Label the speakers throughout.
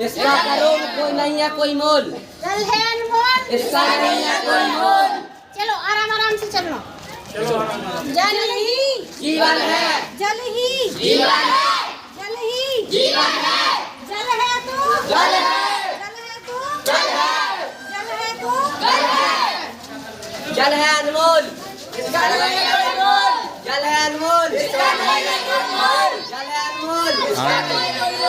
Speaker 1: इसका करो कोई नहीं है कोई मोल।
Speaker 2: जल है अनमोल,
Speaker 1: इसका नहीं है कोई मोल।
Speaker 2: चलो आराम आराम से चलना। जल ही
Speaker 1: जीवन है,
Speaker 2: जल ही
Speaker 1: जीवन है,
Speaker 2: जल ही
Speaker 1: जीवन है।
Speaker 2: जल है तो
Speaker 1: जल है,
Speaker 2: जल है तो
Speaker 1: जल है,
Speaker 2: जल है तो
Speaker 1: जल है। जल है अनमोल, इसका नहीं है कोई मोल। जल है अनमोल, इसका नहीं है कोई मोल। जल है अनमोल, इसका नहीं है कोई मोल।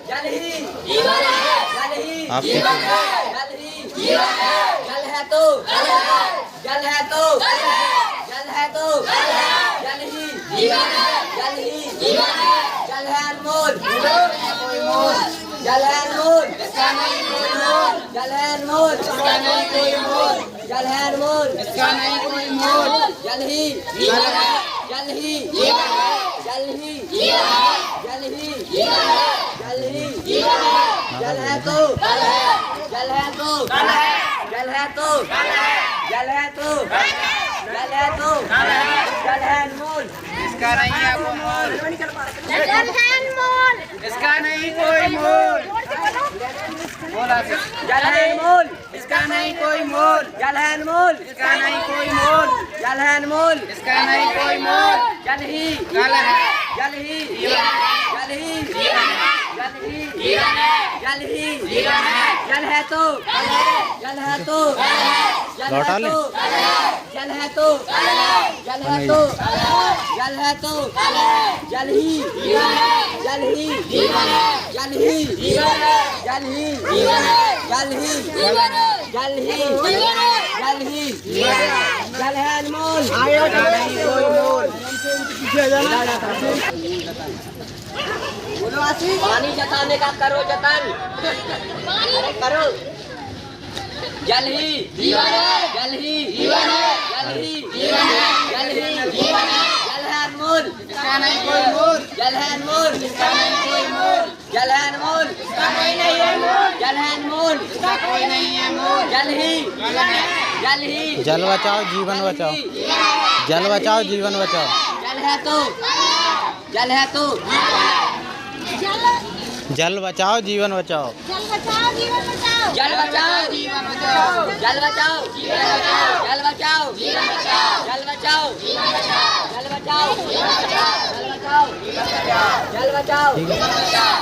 Speaker 1: जल ही जीवन है, जल ही जीवन है, जल ही जीवन है। जल है तो जल है, जल है तो जल है, जल है तो जल है, जल ही जीवन है, जल ही जीवन है। जल है अनमोल, कोई मोल। जल है अनमोल, इसका नहीं कोई मोल। जल है अनमोल, इसका नहीं कोई मोल। जल है अनमोल, इसका नहीं कोई मोल। जल ही जीवन है, जल ही जीवन है, जल ही जीवन है, जल ही जीवन है, जल ही जीवन है। जल है तो जल है, जल है तो जल है, जल है तो जल है, जल है तो जल है तो जल है अनमोल,
Speaker 3: इसका नहीं है कोई मोल।
Speaker 2: जल है अनमोल,
Speaker 3: इसका नहीं कोई मोल। बोला से।
Speaker 1: जल है अनमोल,
Speaker 3: इसका नहीं कोई मोल।
Speaker 1: जल है अनमोल,
Speaker 3: इसका नहीं कोई मोल।
Speaker 1: जल है अनमोल,
Speaker 3: इसका नहीं कोई मोल।
Speaker 1: जल ही
Speaker 3: जल है,
Speaker 1: जल ही जल ही
Speaker 3: जीवन है,
Speaker 1: जल ही
Speaker 3: जीवन है,
Speaker 1: जल ही
Speaker 3: जीवन है।
Speaker 1: जल है तो जल है तो जल
Speaker 4: लौटा
Speaker 1: है
Speaker 4: ले।
Speaker 1: तो जल है तो जल है तो जल है तो जल ही जल ही जल ही जल ही जल ही जल ही जल ही जल है अनमोल।
Speaker 3: इसका नहीं कोई मोल।
Speaker 1: पानी जताने का करो जतन, अरे करो। जल ही जल ही जल ही जल ही जल है अनमोल,
Speaker 3: इसका नहीं कोई मोल।
Speaker 1: जल है अनमोल,
Speaker 3: इसका नहीं कोई मोल।
Speaker 1: जल है अनमोल,
Speaker 3: इसका कोई नहीं है मोल।
Speaker 1: जल है अनमोल,
Speaker 3: इसका कोई नहीं है मोल।
Speaker 1: जल ही
Speaker 3: जल है,
Speaker 1: जल ही
Speaker 4: जल बचाओ जीवन बचाओ, जल बचाओ जीवन बचाओ।
Speaker 1: जल है तो जल है तो
Speaker 4: जल बचाओ जीवन बचाओ।
Speaker 2: जल बचाओ जीवन बचाओ,
Speaker 1: जल बचाओ
Speaker 3: जीवन बचाओ।
Speaker 1: जल बचाओ जल बचाओ जल बचाओ जल बचाओ जल बचाओ जल बचाओ जल बचाओ।